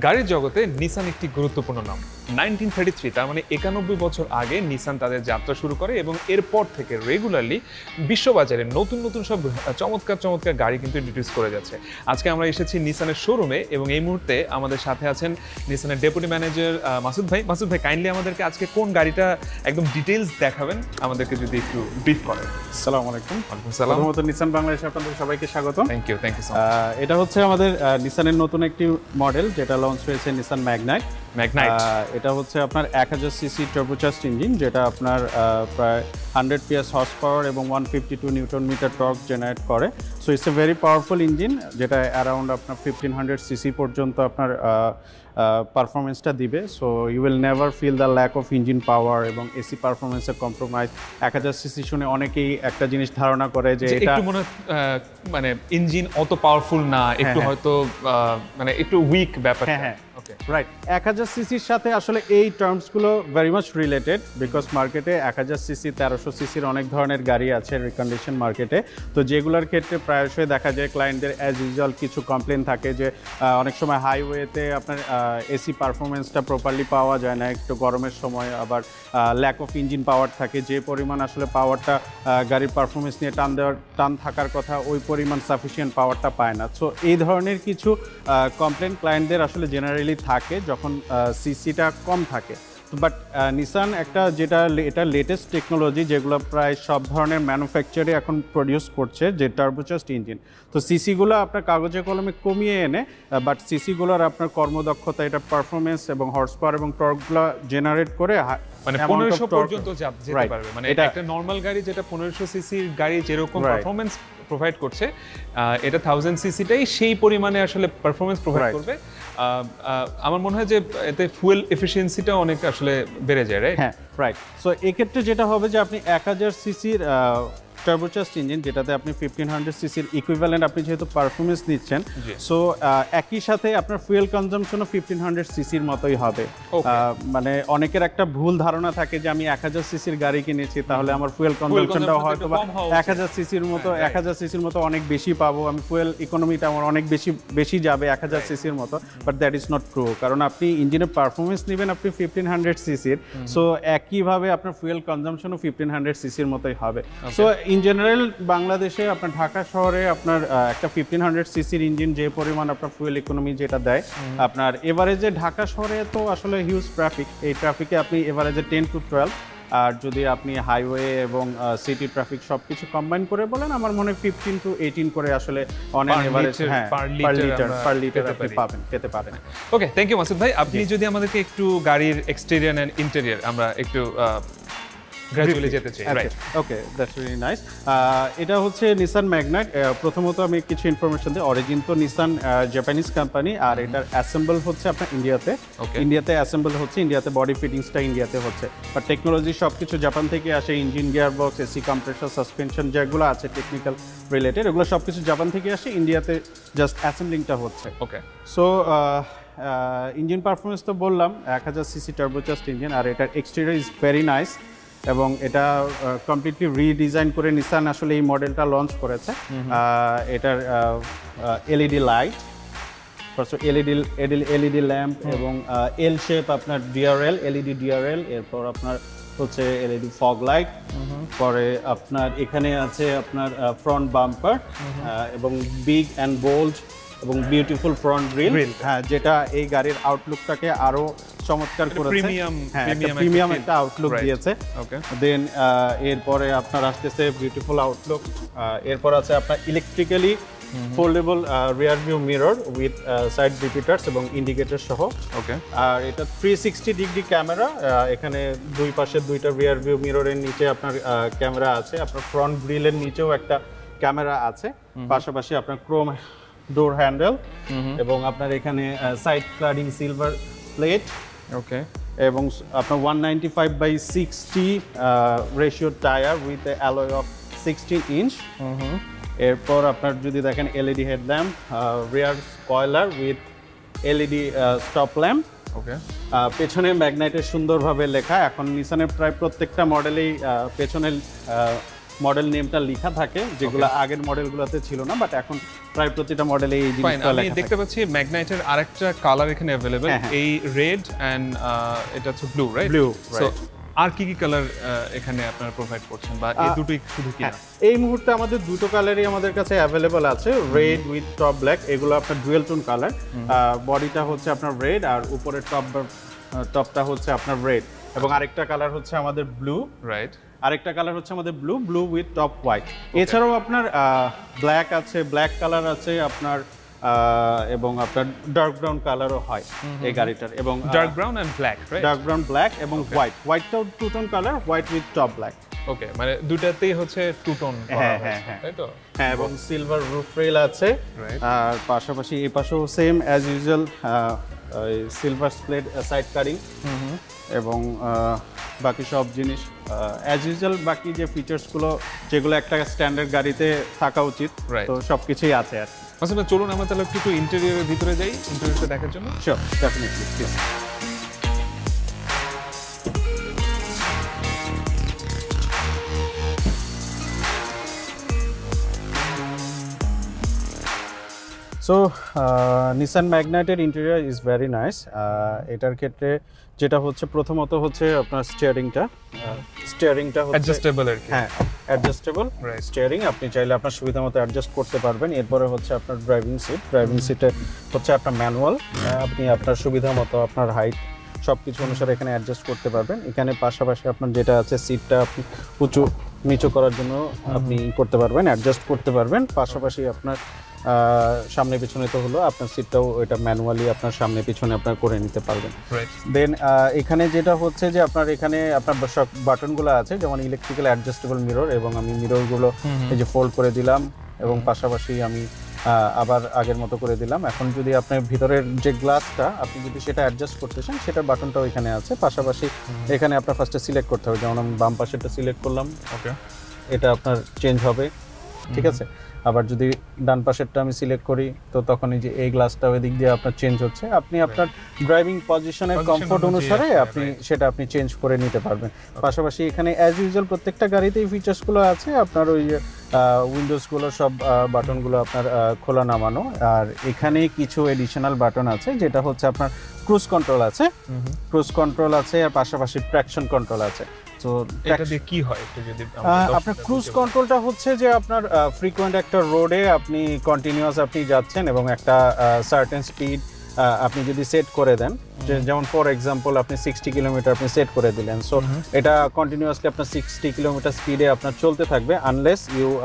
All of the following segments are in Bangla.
গাড়ির জগতে নিসান একটি গুরুত্বপূর্ণ নাম। 1933 তার মানে 91 বছর আগে নিসান তাদের যাত্রা শুরু করে এবং এরপর থেকে রেগুলারলি বিশ্ববাজারে নতুন নতুন সব চমৎকার চমৎকার গাড়ি কিন্তু ইন্ট্রোডিউস করে যাচ্ছে। আজকে আমরা এসেছি নিসানের শোরুমে এবং এই মুহূর্তে আমাদের সাথে আছেন নিসানের ডেপুটি ম্যানেজার মাসুদ ভাই। মাসুদ ভাই, কাইন্ডলি আমাদেরকে আজকে কোন গাড়িটা একদম ডিটেইলস দেখাবেন, আমাদেরকে যদি একটু ব্রিফ করেন। আসসালামু আলাইকুম। আসসালাম। প্রথমত নিসান বাংলাদেশে আপনাদের সবাইকে স্বাগত। Thank you so much. এটা হচ্ছে আমাদের নিসানের নতুন একটি মডেল যেটা লঞ্চ হয়েছে নিসান ম্যাগনাইট। এটা হচ্ছে আপনার 1000 সিসি টার্বোচার্জড ইঞ্জিন, যেটা আপনার প্রায় 100 PS হর্স পাওয়ার এবং 152 নিউটন মিটার টর্ক জেনারেট করে। So it's a very powerful engine, যেটা অ্যারাউন্ড আপনার 1500 সিসি পর্যন্ত আপনার পারফরমেন্সটা দিবে। So you will never feel the lack of engine power এবং এসি পারফরমেন্সের কম্প্রোমাইজ। 1000 সিসি শুনে অনেকেই একটা জিনিস ধারণা করে যে এটা একটু মানে ইঞ্জিন অত পাওয়ারফুল না, একটু হয়তো মানে একটু উইক ব্যাপার। হ্যাঁ, রাইট। 1000 সিসির সাথে আসলে এই টার্মসগুলো ভেরি মাচ রিলেটেড, বিকজ মার্কেটে 1000 সিসি 1300 সিসির অনেক ধরনের গাড়ি আছে রিকন্ডিশন মার্কেটে। তো যেগুলোর ক্ষেত্রে প্রায়শই দেখা যায় ক্লায়েন্টদের অ্যাজ ইউজুয়াল কিছু কমপ্লেন থাকে যে অনেক সময় হাইওয়েতে আপনার এসি পারফরমেন্সটা প্রপারলি পাওয়া যায় না, একটু গরমের সময় আবার ল্যাক অফ ইঞ্জিন পাওয়ার থাকে। যে পরিমাণ আসলে পাওয়ারটা গাড়ির পারফরমেন্স নিয়ে টান থাকার কথা, ওই পরিমাণ সাফিসিয়েন্ট পাওয়ারটা পায় না। সো এই ধরনের কিছু কমপ্লেন ক্লায়েন্টদের আসলে জেনারেলি থাকে যখন সিসিটা কম থাকে। বাট নিসান এটা লেটেস্ট টেকনোলজি যেগুলো প্রায় সব ধরনের ম্যানুফ্যাকচারে এখন প্রডিউস করছে, যে টার্বোচার্জড ইঞ্জিন। তো সিসিগুলো আপনার কাগজে কলমে কমিয়ে এনে, বাট সিসিগুলোর আপনার কর্মদক্ষতা, এটা পারফরমেন্স এবং হর্স পাওয়ার এবং টর্কগুলো জেনারেট করে মানে 1500 পর্যন্ত যেতে পারবে। মানে একটা নরমাল গাড়ি যেটা 1500 সিসির গাড়ি যেরকম পারফরমেন্স প্রোভাইড করছে, এটা 1000 সিসিটাই সেই পরিমাণে আসলে পারফরমেন্স প্রোভাইড করবে। আমার মনে হয় যে এতে ফুয়েল এফিসিয়েন্সিটা অনেক আসলে বেড়ে যায়, রাইট? হ্যাঁ, রাইট। সো এক্ষেত্রে যেটা হবে যে আপনি 1000 সিসির টার্বোচার্জড ইঞ্জিন, যেটাতে আপনি 1500 সিসির ইকুইভ্যালেন্ট আপনি যেহেতু পারফরমেন্স নিচ্ছেন, সো একই সাথে আপনার ফুয়েল কনজাম্পশনও 1500 সিসির মতোই হবে। মানে অনেকের একটা ভুল ধারণা থাকে যে আমি 1000 সিসির গাড়ি কিনেছি, তাহলে আমার ফুয়েল কনজাম্পশনটাও হয়তো 1000 সিসির মতো 1000 সিসির মতো অনেক বেশি পাবো, আমি ফুয়েল ইকোনমিটা আমার অনেক বেশি যাবে 1000 সিসির মতো। But that is not true, কারণ আপনি ইঞ্জিনের পারফরমেন্স নেবেন আপনি 1500 সিসির, সো একইভাবে আপনার ফুয়েল কনজাম্পশনও 1500 সিসির মতোই হবে। সো ইন জেনারেল বাংলাদেশে আপনার ঢাকা শহরে আপনার একটা 1500 সিসির ইঞ্জিন যে পরিমাণ আপনার ফুয়েল ইকোনমি যেটা দেয়, আপনার এভারেজে ঢাকা শহরে তো আসলে হিউজ ট্রাফিক, এই ট্রাফিকে আপনি এভারেজে 10 to 12, আর যদি আপনি হাইওয়ে এবং সিটি ট্রাফিক সবকিছু কম্বাইন করে বলেন, আমার মনে হয় 15 to 18 করে আসলে on an average per litre আপনি পেতে পারেন। ওকে, থ্যাংক ইউ মাসুদ ভাই। আপনি যদি আমাদেরকে একটু গাড়ির এক্সটেরিয়র এন্ড ইন্টেরিয়র আমরা একটু গ্র্যাজুয়ালি যেতে চাই, right? Okay, that's really nice. এটা হচ্ছে নিসান ম্যাগনাইট। প্রথমত আমি কিছু ইনফরমেশন দিই। অরিজিন তো নিসান জাপানিজ কোম্পানি, আর এটার অ্যাসেম্বল হচ্ছে আপনার ইন্ডিয়াতে অ্যাসেম্বল হচ্ছে, ইন্ডিয়াতে বডি ফিটিংসটা ইন্ডিয়াতে হচ্ছে। বাট টেকনোলজি সব কিছু জাপান থেকে আসে, engine, gear box, AC compressor, suspension যেগুলো আছে টেকনিক্যাল রিলেটেড, এগুলো সব কিছু জাপান থেকে আসে, ইন্ডিয়াতে জাস্ট অ্যাসেম্বলিংটা হচ্ছে। ওকে, সো ইঞ্জিন পারফরমেন্স তো বললাম, 1000 সিসি টার্বোচার্জড ইঞ্জিন, আর এটার এক্সটেরিয়র ইজ ভেরি নাইস এবং এটা কমপ্লিটলি রিডিজাইন করে নিসান আসলে এই মডেলটা লঞ্চ করেছে। এটার এলইডি লাইট, এলইডি ল্যাম্প এবং এল শেপ আপনার ডিআরএল, এলইডি ডিআরএল, এরপর আপনার হচ্ছে এলইডি ফগ লাইট, পরে আপনার এখানে আছে আপনার ফ্রন্ট বাম্পার এবং বিগ অ্যান্ড বোল্ড এবং বিউটিফুল ফ্রন্ট গ্রিল, হ্যাঁ, যেটা এই গাড়ির আউটলুকটাকে আরো চমৎকার করেছে, প্রিমিয়াম একটা আউটলুক দিয়েছে। দেন এরপরে আপনার আসতেছে বিউটিফুল আউটলুক, এরপর আছে আপনার electrically foldable rear view mirror with side রিপিটার্স এবং ইন্ডিকেটর সহ। ওকে, আর এটা 360 ডিগ্রি ক্যামেরা, এখানে দুই পাশে দুইটা রিয়ার ভিউ মিররের নিচে আপনার ক্যামেরা আছে, আপনার ফ্রন্ট গ্রিলের নিচেও একটা ক্যামেরা আছে, পাশাপাশি আপনার ক্রোম ডোর হ্যান্ডেল এবং আপনার এখানে side cladding silver plate. Okay, এবং আপনার 195/60 ratio tyre with alloy of 16 inch. এরপর আপনার যদি দেখেন LED headlamp, rear spoiler with LED stop lamp. Okay, পেছনে ম্যাগনাইটের সুন্দরভাবে লেখা। এখন নিসানের প্রায় প্রত্যেকটা মডেলেই পেছনে মডেল নেমটা লেখা থাকে, যেগুলো আগের মডেলগুলোতে ছিল না, বাট এখন প্রায় প্রতিটা মডেলে এই Fine, জিনিসটা আমি লেখা দেখতে পাচ্ছি ম্যাগনাইটের আরেকটা কালার এখানে অ্যাভেলেবল, এই রেড এন্ড এটা হচ্ছে ব্লু, রাইট? ব্লু, সো আর কি কি কালার এখানে আপনারা প্রোভাইড করছেন, বা এই দুটোই শুধু কি না? এই মুহূর্তে আমাদের দুটো কালারই আমাদের কাছে অ্যাভেলেবল আছে, রেড উইথ টপ ব্ল্যাক। এগুলো আপনার ডুয়েল টোন কালার, বডিটা হচ্ছে আপনার রেড আর উপরের টপটা হচ্ছে আপনার রেড, এবং আরেকটা কালার হচ্ছে আমাদের ব্লু, রাইট? আরেকটা কালার হচ্ছে আমাদের ব্লু উইথ টপ হোয়াইট। এছাড়াও আপনার ব্ল্যাক আছে, ব্ল্যাক কালার আছে আপনার, এবং আপনার ডার্ক ব্রাউন কালারও হয় এই গাড়িটার, এবং dark brown and black, right? Dark brown, black এবং হোয়াইটটাও two tone colour, white with top black. Okay, মানে দুটাতেই হচ্ছে টু টোন করা হয়েছে, তাই তো? হ্যাঁ, এবং সিলভার রুফ রেল আছে, আর পাশাপাশি এই পাশেও সেম অ্যাজ ইউজুয়াল সিলভার স্প্লেড সাইড কারিং, এবং বাকি সব জিনিস অ্যাজ ইউজুয়াল। বাকি যে ফিচার্সগুলো যেগুলো একটা স্ট্যান্ডার্ড গাড়িতে থাকা উচিত, তো সব কিছুই আছে আর কি। আচ্ছা, চলুন আমরা তাহলে একটু ইন্টেরিয়রের ভিতরে যাই, ইন্টেরিয়রটা দেখার জন্য। Sure, definitely, please. So Nissan ম্যাগনাইটের ইন্টেরিয়র ইজ ভেরি নাইস। এটার ক্ষেত্রে যেটা হচ্ছে প্রথমত হচ্ছে আপনার স্টিয়ারিংটা হচ্ছে অ্যাডজাস্টেবল আর কি। হ্যাঁ, অ্যাডজাস্টেবল স্টিয়ারিং, আপনি চাইলে আপনার সুবিধা মতো অ্যাডজাস্ট করতে পারবেন। এরপরে হচ্ছে আপনার ড্রাইভিং সিটে হচ্ছে আপনার ম্যানুয়াল, আপনি আপনার সুবিধা মতো আপনার হাইট সব কিছু অনুসারে এখানে অ্যাডজাস্ট করতে পারবেন। এখানে পাশাপাশি আপনার যেটা আছে সিটটা আপনি উঁচু নিচু করার জন্য আপনি করতে পারবেন, অ্যাডজাস্ট করতে পারবেন। পাশাপাশি আপনার সামনে পিছনে তো হলো, আপনার সিটটাও এটা ম্যানুয়ালি আপনার সামনে পিছনে আপনার করে নিতে পারবেন। দেন এখানে যেটা হচ্ছে যে আপনার এখানে আপনার সব বাটনগুলো আছে, যেমন ইলেকট্রিক্যাল অ্যাডজাস্টেবল মিরর, এবং আমি মিররগুলো এই যে ফোল্ড করে দিলাম, এবং পাশাপাশি আমি আবার আগের মতো করে দিলাম। এখন যদি আপনার ভিতরের যে গ্লাসটা আপনি যদি সেটা অ্যাডজাস্ট করতে চান, সেটার বাটনটাও এখানে আছে। পাশাপাশি এখানে আপনার ফার্স্টে সিলেক্ট করতে হবে, যেমন আমি বাম পাশেরটা সিলেক্ট করলাম, ওকে, এটা আপনার চেঞ্জ হবে, ঠিক আছে। আবার যদি ডান পাশেরটা আমি সিলেক্ট করি, তো তখন এই যে এই গ্লাসটা ওই দিক দিয়ে আপনার চেঞ্জ হচ্ছে। আপনি আপনার ড্রাইভিং পজিশনের কমফোর্ট অনুসারে আপনি সেটা আপনি চেঞ্জ করে নিতে পারবেন। পাশাপাশি এখানে অ্যাজ ইউজুয়াল প্রত্যেকটা গাড়িতেই ফিচার্সগুলো আছে, আপনার ওই উইন্ডোজগুলো সব বাটনগুলো আপনার খোলা নামানো, আর এখানে কিছু এডিশনাল বাটন আছে, যেটা হচ্ছে আপনার ক্রুজ কন্ট্রোল আছে, আর পাশাপাশি ট্র্যাকশন কন্ট্রোল আছে। তো এটা দিয়ে কি হয় একটু যদি আপনার ক্রুজ কন্ট্রোলটা হচ্ছে যে আপনার ফ্রিকোয়েন্ট একটা রোডে আপনি কন্টিনিউয়াস আপনি যাচ্ছেন, এবং একটা সার্টেন স্পিড আপনি যদি সেট করে দেন, যেমন ফর এক্সাম্পল আপনি 60 কিলোমিটার আপনি সেট করে দিলেন, সো এটা কন্টিনিউয়াসলি আপনার 60 কিলোমিটার স্পিডে আপনার চলতে থাকবে, আনলেস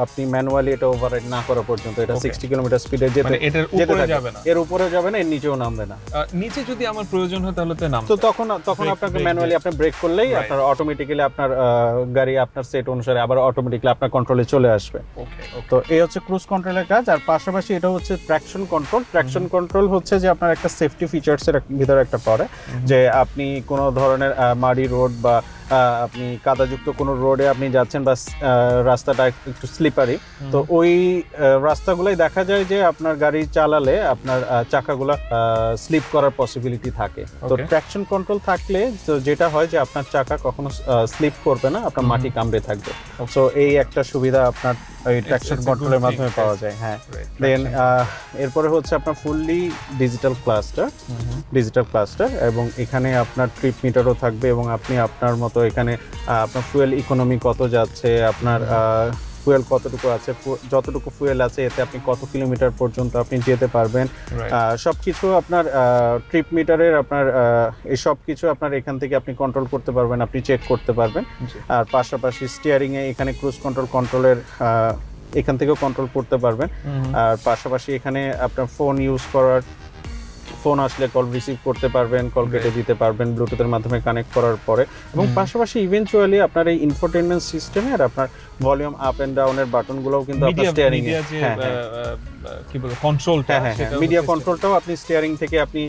আপনি ম্যানুয়ালি এটা ওভাররাইড না করা পর্যন্ত। এটা 60 কিলোমিটার স্পিডে যেতে যাবে না, এর উপরে যাবে না, এর নিচেও নামবে না। নিচে যদি আমার প্রয়োজন হয় তাহলে তো নামবে, তো তখন আপনাকে ম্যানুয়ালি আপনি ব্রেক করলেই আপনার অটোমেটিক্যালি আপনার গাড়ি আপনার সেট অনুসারে আবার অটোমেটিক্যালি আপনার কন্ট্রোলে চলে আসবে। তো এই হচ্ছে ক্রুজ কন্ট্রোলের কাজ। আর পাশাপাশি এটা হচ্ছে ট্র্যাকশন কন্ট্রোল হচ্ছে যে আপনার একটা সেফটি ফিচার্সের ভিতরে একটা পড়ে, যে আপনি কোনো ধরনের মাটি রোড বা আপনি কাদাযুক্ত কোনো রোডে আপনি যাচ্ছেন, বা রাস্তাটা একটু স্লিপারি, তো ওই রাস্তাগুলোই দেখা যায় যে আপনার গাড়ি চালালে আপনার চাকাগুলো স্লিপ করার পসিবিলিটি থাকে। তো ট্র্যাকশন কন্ট্রোল থাকলে তো যেটা হয় যে আপনার চাকা কখনো স্লিপ করবে না, আপনার মাটি কামড়ে থাকবে। সো এই একটা সুবিধা আপনার এই ট্র্যাকশন কন্ট্রোলের মাধ্যমে পাওয়া যায়। হ্যাঁ, দেন এরপরে হচ্ছে আপনার ফুললি ডিজিটাল ক্লাস্টার, এবং এখানে আপনার ট্রিপ মিটারও থাকবে, এবং আপনি আপনার মতো এখানে আপনার ফুয়েল ইকোনমি কত যাচ্ছে, আপনার ফুয়েল কতটুকু আছে, যতটুকু ফুয়েল আছে এতে আপনি কত কিলোমিটার পর্যন্ত আপনি যেতে পারবেন, সবকিছু আপনার ট্রিপ মিটারের আপনার এই সব কিছু আপনার এখান থেকে আপনি কন্ট্রোল করতে পারবেন, আপনি চেক করতে পারবেন। আর পাশাপাশি স্টিয়ারিং এ এখানে ক্রুজ কন্ট্রোলের এখান থেকেও কন্ট্রোল করতে পারবেন। আর পাশাপাশি এখানে আপনার ফোন আসলে কল রিসিভ করতে পারবেন, কল কেটে দিতে পারবেন ব্লুটুথের মাধ্যমে কানেক্ট করার পরে। এবং পাশাপাশি ইভেন্চুয়ালি আপনার এই ইনফোটেইনমেন্ট সিস্টেমে আর আপনার ভলিউম আপ এন্ড ডাউনের বাটনগুলোও কিন্তু আপনার স্টিয়ারিং এ কি বলে কন্ট্রোলটা, মিডিয়া কন্ট্রোলটাও আপনি স্টিয়ারিং থেকে আপনি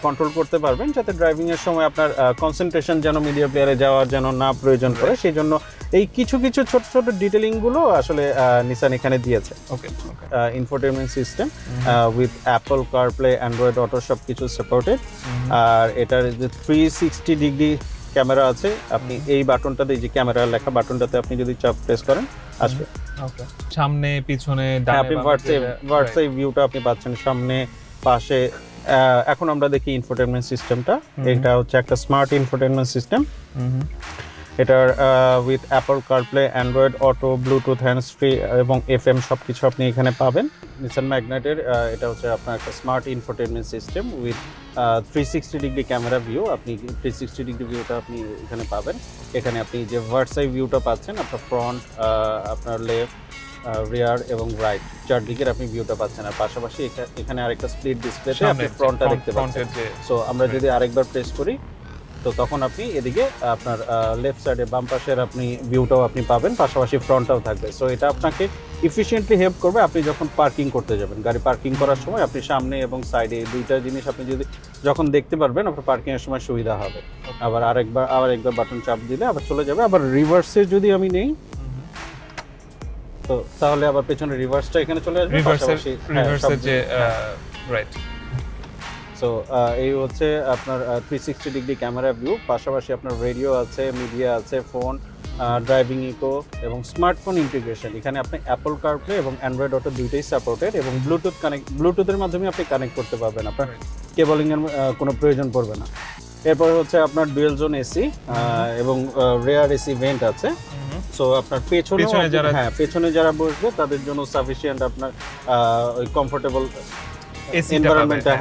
কন্ট্রোল করতে পারবেন, যাতে ড্রাইভিং এর সময় আপনার কনসেন্ট্রেশন যেন মিডিয়া প্লেয়ারে যাওয়ার যেন না প্রয়োজন পড়ে, সেই জন্য এই কিছু ছোট ছোট ডিটেইলিং গুলো আসলে নিসান এখানে দিয়েছে। Infotainment system with Apple CarPlay, Android auto সবকিছু সাপোর্টেড। আর এটার যে 360 ডিগ্রি ক্যামেরা আছে, আপনি এই বাটনটাতে, এই যে ক্যামেরা লেখা বাটনটাতে আপনি যদি চাপ প্রেস করেন, আসবে। ওকে, সামনে পিছনে হ্যাঁ, ডানে আপনি বামে ভার্সেই ভিউটা আপনি পাচ্ছেন সামনে পাশে। এখন আমরা দেখি ইনফোটেনমেন্ট সিস্টেমটা। এটা হচ্ছে একটা স্মার্ট ইনফোটেনমেন্ট সিস্টেম। এটার with Apple CarPlay, Android auto, Bluetooth, hands free এবং এফএম সবকিছু আপনি এখানে পাবেন। নিসান ম্যাগনেটের এটা হচ্ছে আপনার একটা smart infotainment system with 360 degree camera view. আপনি 360 ডিগ্রি ভিউটা আপনি এখানে পাবেন। এখানে আপনি যে ভার্সাই ভিউটা পাচ্ছেন, আপনার ফ্রন্ট, আপনার লেফট, রিয়ার এবং রাইট চারদিকের আপনি ভিউটা পাচ্ছেন। আর পাশাপাশি এখানে আরেকটা স্প্লিট ডিসপ্লেতে আপনি ফ্রন্টটা দেখতে পাচ্ছেন। সো আমরা যদি আরেকবার প্রেস করি তো তখন আপনি এদিকে আপনার লেফট সাইডে বাম পাশের আপনি ভিউটাও আপনি পাবেন, পাশাপাশি ফ্রন্টটাও থাকবে। সো এটা আপনাকে ইফিশিয়েন্টলি হেল্প করবে আপনি যখন পার্কিং করতে যাবেন। গাড়ি পার্কিং করার সময় আপনি সামনে এবং সাইডে দুইটা জিনিস আপনি যদি যখন দেখতে পারবেন, আপনার পার্কিং এর সময় সুবিধা হবে। আবার আরেকবার বাটন চাপ দিলে আবার চলে যাবে। আবার রিভার্সে যদি আমি নেই তো তাহলে আবার পেছনে রিভার্সটা এখানে চলে আসবে। রিভার্সের যে রাইট। সো এই হচ্ছে আপনার 360 ডিগ্রি ক্যামেরা ভিউ। পাশাপাশি আপনার রেডিও আছে, মিডিয়া আছে, ফোন, ড্রাইভিং ইকো এবং স্মার্টফোন ইন্টিগ্রেশন। এখানে আপনি অ্যাপল কারপ্লে এবং অ্যান্ড্রয়েড অটো দুইটাই সাপোর্টেড এবং ব্লুটুথের মাধ্যমে আপনি কানেক্ট করতে পারবেন। আপনার কেবলিং এর কোনো প্রয়োজন পড়বে না। এরপর হচ্ছে আপনার ডুয়েল জোন এসি এবং রেয়ার এসি ভেন্ট আছে। সো আপনার পেছনে যারা বসবে তাদের জন্য সাফিসিয়েন্ট আপনার ওই কমফোর্টেবল এনভায়রনমেন্টটা,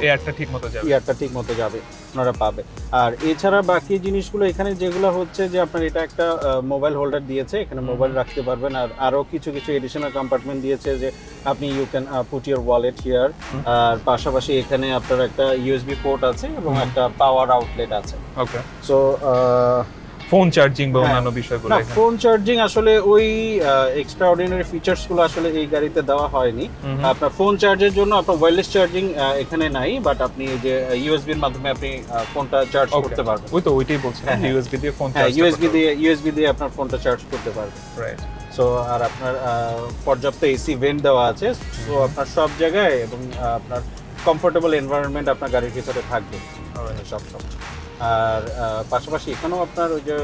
এয়ারটা ঠিকমতো যাবে ওনারা পাবে। আর এছাড়া বাকি জিনিসগুলো এখানে যেগুলো হচ্ছে যে আপনার এটা একটা মোবাইল হোল্ডার দিয়েছে, এখানে মোবাইল রাখতে পারবেন। আর আরো কিছু এডিশনাল কম্পার্টমেন্ট দিয়েছে যে আপনি you can put your wallet here. আর পাশাপাশি এখানে আপনার একটা ইউএসবি পোর্ট আছে এবং একটা পাওয়ার আউটলেট আছে। ওকে, সো ফোন চার্জিং বা অন্যান্য বিষয়গুলো, ফোন চার্জিং আসলে ওই এক্সট্রাঅর্ডিনারি ফিচার্স গুলো আসলে এই গাড়িতে দেওয়া হয়নি। আপনার ফোন চার্জের জন্য আপনার ওয়্যারলেস চার্জিং এখানে নাই, বাট আপনি যে ইউএসবি এর মাধ্যমে আপনি ফোনটা চার্জ করতে পারবেন। ওইটাই বলছিলাম, ইউএসবি দিয়ে ফোন চার্জ, ইউএসবি দিয়ে আপনার ফোনটা চার্জ করতে পারবেন। রাইট। সো আর আপনার পর্যাপ্ত এসি ভেন্ট দেওয়া আছে। সো আপনার সব জায়গায় এবং আপনার কমফোর্টেবল এনভায়রনমেন্ট আপনার গাড়ির ভিতরে থাকবে সব। আর পাশাপাশি এখানেও আপনার ওই যে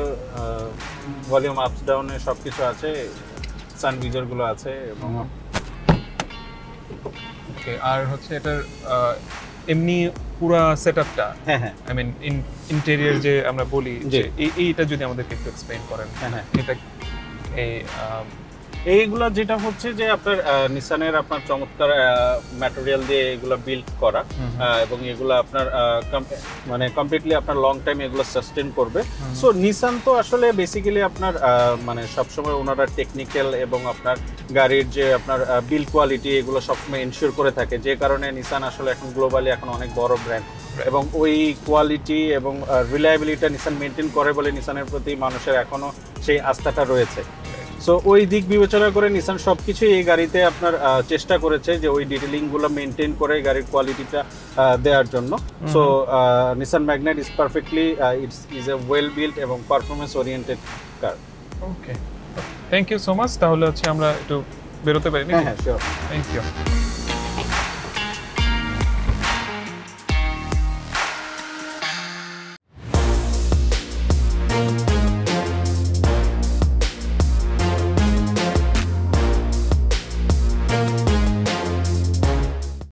ভলিউম আপস ডাউনে সবকিছু আছে, সানভিজার গুলো আছে এবং ওকে। আর হচ্ছে এটার এমনি পুরো সেটআপটা, আই মিন ইন্টেরিয়র যে আমরা বলি, যে এইটা যদি আমাদেরকে একটু এক্সপ্লেইন করেন। এটা এইগুলা যেটা হচ্ছে যে আপনার নিসানের আপনার চমৎকার ম্যাটেরিয়াল দিয়ে এগুলো বিল্ড করা এবং এগুলো আপনার মানে কমপ্লিটলি আপনার লং টাইম এগুলো সাস্টেন করবে। সো নিসান তো আসলে বেসিক্যালি আপনার মানে সবসময় ওনারা টেকনিক্যাল এবং আপনার গাড়ির যে আপনার বিল্ড কোয়ালিটি এগুলো সবসময় এনশিওর করে থাকে, যে কারণে নিসান আসলে এখন গ্লোবালি এখন অনেক বড় ব্র্যান্ড এবং ওই কোয়ালিটি এবং রিলায়েবিলিটি নিসান মেনটেন করে বলে নিসানের প্রতি মানুষের এখনো সেই আস্থাটা রয়েছে। সো ওই দিক বিবেচনা করে নিসান সবকিছু এই গাড়িতে আপনার চেষ্টা করেছে যে ওই ডিটেলিং গুলো মেনটেন করে গাড়ির কোয়ালিটিটা দেওয়ার জন্য। So Nissan Magnite is perfectly is a well built এবং performance oriented car. Okay, thank you so much. তাহলে হচ্ছে আমরা একটু বেরোতে পারি? হ্যাঁ, শিওর। Thank you.